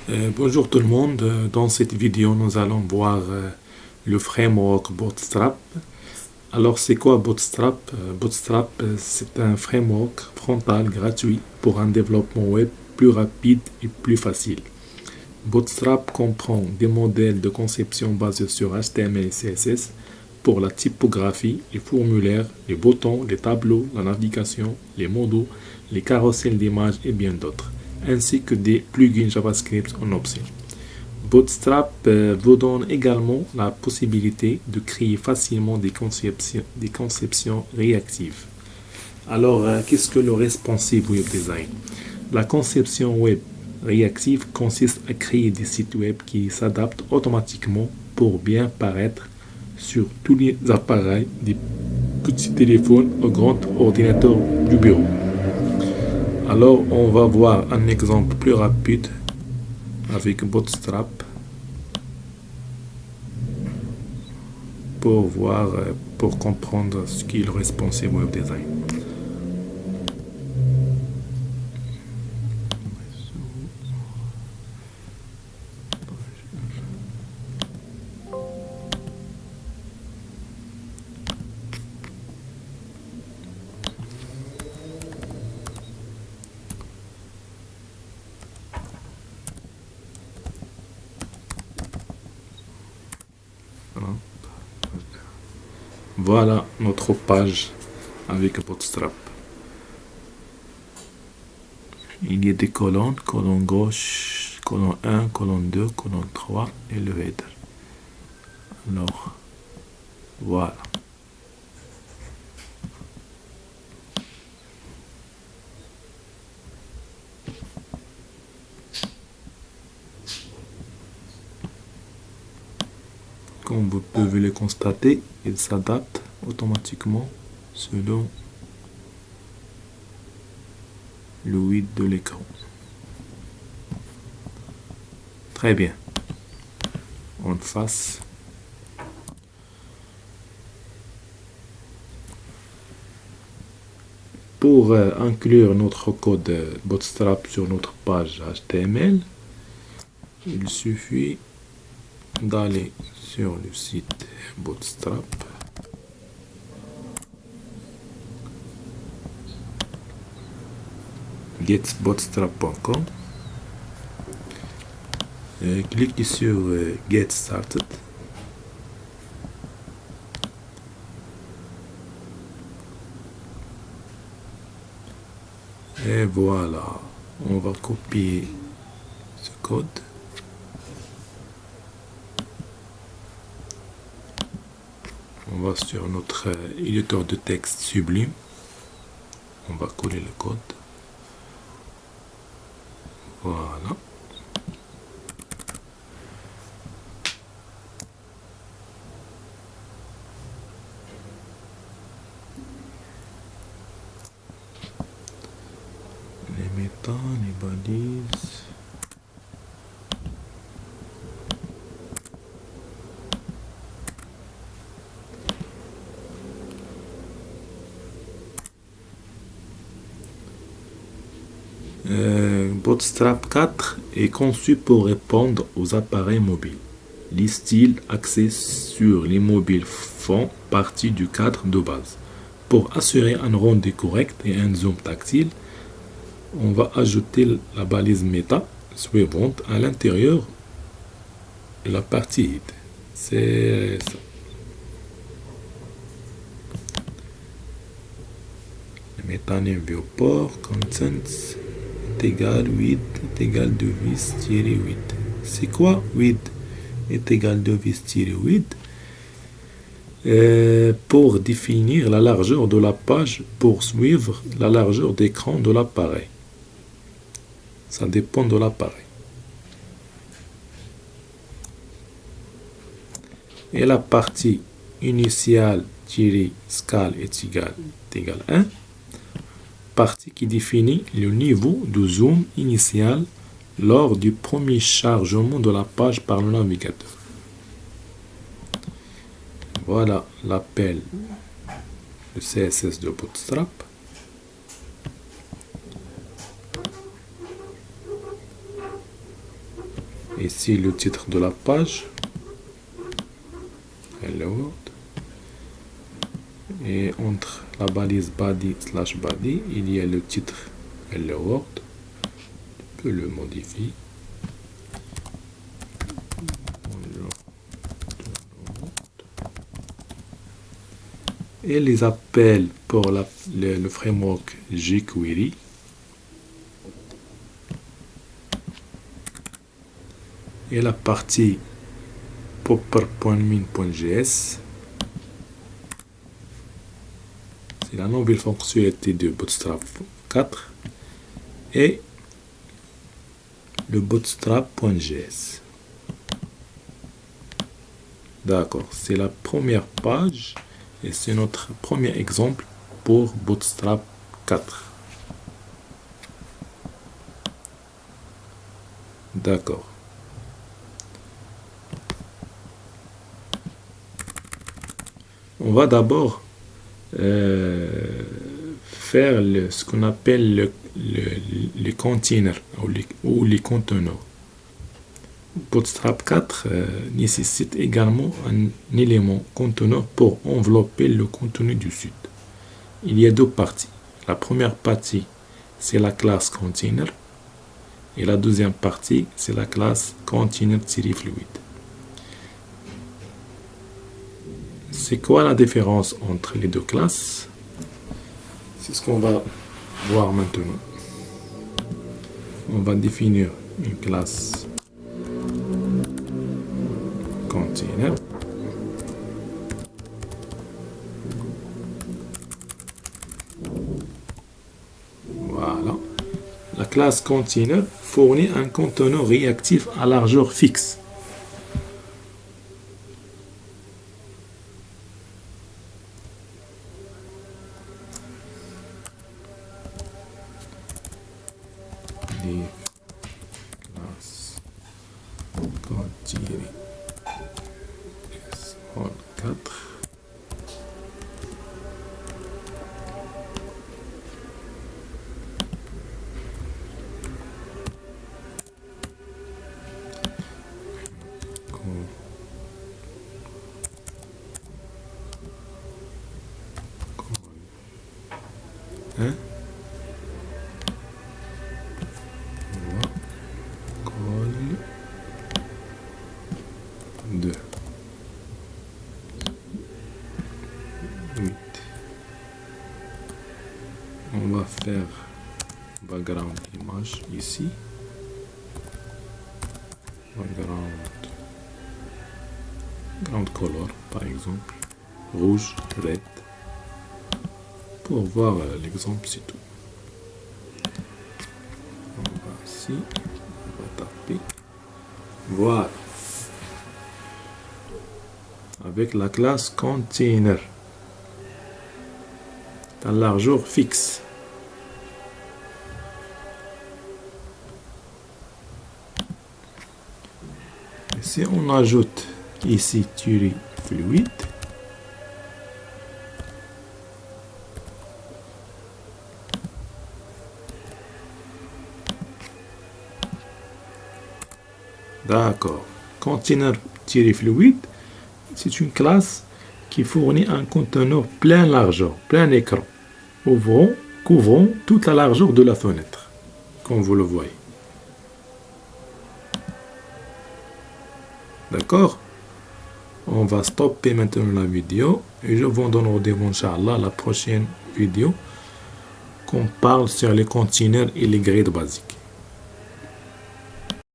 Bonjour tout le monde. Dans cette vidéo, nous allons voir le framework Bootstrap. Alors, c'est quoi Bootstrap? Bootstrap, c'est un framework frontal gratuit pour un développement web plus rapide et plus facile. Bootstrap comprend des modèles de conception basés sur HTML et CSS pour la typographie, les formulaires, les boutons, les tableaux, la navigation, les modules, les carousels d'images et bien d'autres, ainsi que des plugins JavaScript en option. Bootstrap vous donne également la possibilité de créer facilement des conceptions réactives. Alors, qu'est-ce que le responsive web design? La conception web réactive consiste à créer des sites web qui s'adaptent automatiquement pour bien paraître sur tous les appareils, des petits téléphones aux grands ordinateurs du bureau. Alors, on va voir un exemple plus rapide avec Bootstrap pour comprendre ce qu'est le responsive web design. Voilà notre page avec Bootstrap. Il y a des colonnes, colonne gauche, colonne 1, colonne 2, colonne 3 et le header. Alors, voilà. Comme vous pouvez le constater, il s'adapte automatiquement selon le width de l'écran. Très bien. En face. Pour inclure notre code Bootstrap sur notre page HTML, il suffit d'aller sur le site Bootstrap. getbootstrap.com. Cliquez sur Get Started. Et voilà, on va copier ce code. On va sur notre éditeur de texte Sublime. On va coller le code. Voilà. Les méta, les balises. Bootstrap 4 est conçu pour répondre aux appareils mobiles. Les styles axés sur les mobiles font partie du cadre de base. Pour assurer un rendu correct et un zoom tactile, on va ajouter la balise méta suivante à l'intérieur de la partie hid. C'est ça. Metaname viewport contents est égal width est égal device-width. C'est quoi width est égal device-width? Pour définir la largeur de la page pour suivre la largeur d'écran de l'appareil. Ça dépend de l'appareil. Et la partie initiale-scale est égal 1. Partie qui définit le niveau de zoom initial lors du premier chargement de la page par le navigateur. Voilà l'appel de CSS de Bootstrap. Ici le titre de la page. Hello World. Et entre la balise body/body, il y a le titre Hello World. Tu peux le modifier. Et les appels pour le framework jQuery. Et la partie popper.min.js. C'est la nouvelle fonctionnalité de Bootstrap 4. Et le bootstrap.js. D'accord, c'est la première page et c'est notre premier exemple pour Bootstrap 4. D'accord. On va d'abord faire ce qu'on appelle les containers ou les conteneurs. Bootstrap 4 nécessite également un élément conteneur pour envelopper le contenu du site. Il y a deux parties. La première partie, c'est la classe container et la deuxième partie, c'est la classe container-fluid. C'est quoi la différence entre les deux classes? C'est ce qu'on va voir maintenant. On va définir une classe container. Voilà. La classe container fournit un conteneur réactif à largeur fixe. Classe container S4 hein? Col 2 8. On va faire background image ici, background color par exemple rouge, red. Pour voir l'exemple, c'est tout. On va ici, on va taper. Voilà. Avec la classe container. À largeur fixe. Et si on ajoute ici fluide, d'accord. Container-fluide, c'est une classe qui fournit un conteneur plein largeur, plein écran, couvrant toute la largeur de la fenêtre, comme vous le voyez. D'accord? On va stopper maintenant la vidéo et je vous donne rendez-vous, Inch'Allah, la prochaine vidéo qu'on parle sur les containers et les grids basiques.